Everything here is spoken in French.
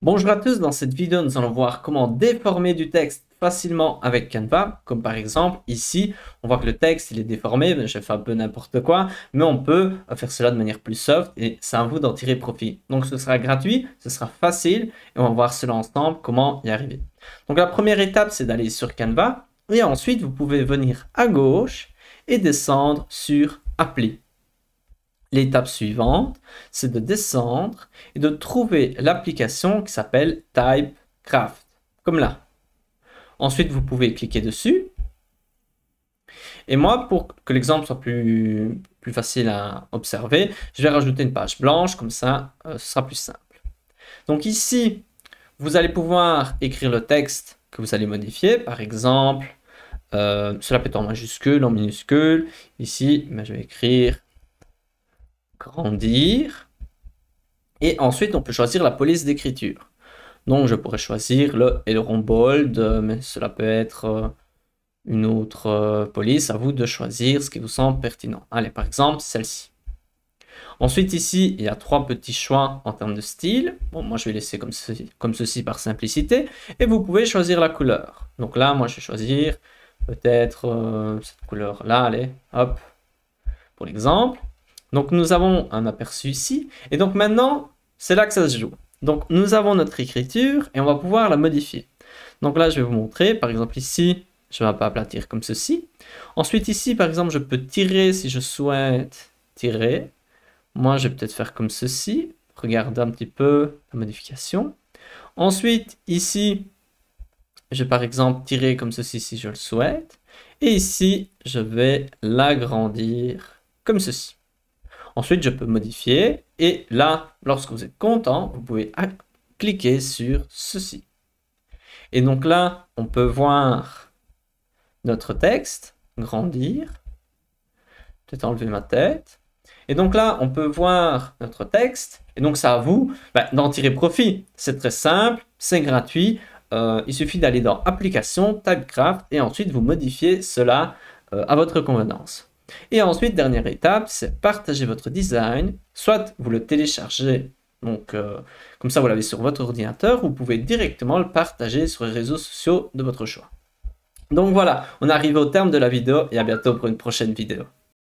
Bonjour à tous, dans cette vidéo nous allons voir comment déformer du texte facilement avec Canva, comme par exemple ici, on voit que le texte il est déformé, mais je fais un peu n'importe quoi, mais on peut faire cela de manière plus soft et c'est à vous d'en tirer profit. Donc ce sera gratuit, ce sera facile et on va voir cela ensemble, comment y arriver. Donc la première étape c'est d'aller sur Canva et ensuite vous pouvez venir à gauche et descendre sur Appli. L'étape suivante, c'est de descendre et de trouver l'application qui s'appelle Typecraft, comme là. Ensuite, vous pouvez cliquer dessus. Et moi, pour que l'exemple soit plus facile à observer, je vais rajouter une page blanche, comme ça, ce sera plus simple. Donc ici, vous allez pouvoir écrire le texte que vous allez modifier. Par exemple, cela peut être en majuscule, en minuscule. Ici, je vais écrire grandir. Et ensuite, on peut choisir la police d'écriture. Donc, je pourrais choisir le aileron bold, mais cela peut être une autre police. À vous de choisir ce qui vous semble pertinent. Allez, par exemple, celle-ci. Ensuite, ici, il y a trois petits choix en termes de style. Bon, moi, je vais laisser comme ceci par simplicité. Et vous pouvez choisir la couleur. Donc là, moi, je vais choisir peut-être cette couleur-là. Allez, hop, pour l'exemple. Donc, nous avons un aperçu ici. Et donc, maintenant, c'est là que ça se joue. Donc, nous avons notre écriture et on va pouvoir la modifier. Donc là, je vais vous montrer. Par exemple, ici, je vais un peu aplatir comme ceci. Ensuite, ici, par exemple, je peux tirer si je souhaite tirer. Moi, je vais peut-être faire comme ceci. Regardez un petit peu la modification. Ensuite, ici, je vais par exemple tirer comme ceci si je le souhaite. Et ici, je vais l'agrandir comme ceci. Ensuite, je peux modifier et là, lorsque vous êtes content, vous pouvez cliquer sur ceci. Et donc là, on peut voir notre texte grandir. Peut-être enlever ma tête. Et donc là, on peut voir notre texte. Et donc, c'est à vous d'en tirer profit. C'est très simple, c'est gratuit. Il suffit d'aller dans Applications, Typecraft et ensuite vous modifiez cela à votre convenance. Et ensuite, dernière étape, c'est partager votre design. Soit vous le téléchargez, donc comme ça vous l'avez sur votre ordinateur, ou vous pouvez directement le partager sur les réseaux sociaux de votre choix. Donc voilà, on arrive au terme de la vidéo et à bientôt pour une prochaine vidéo.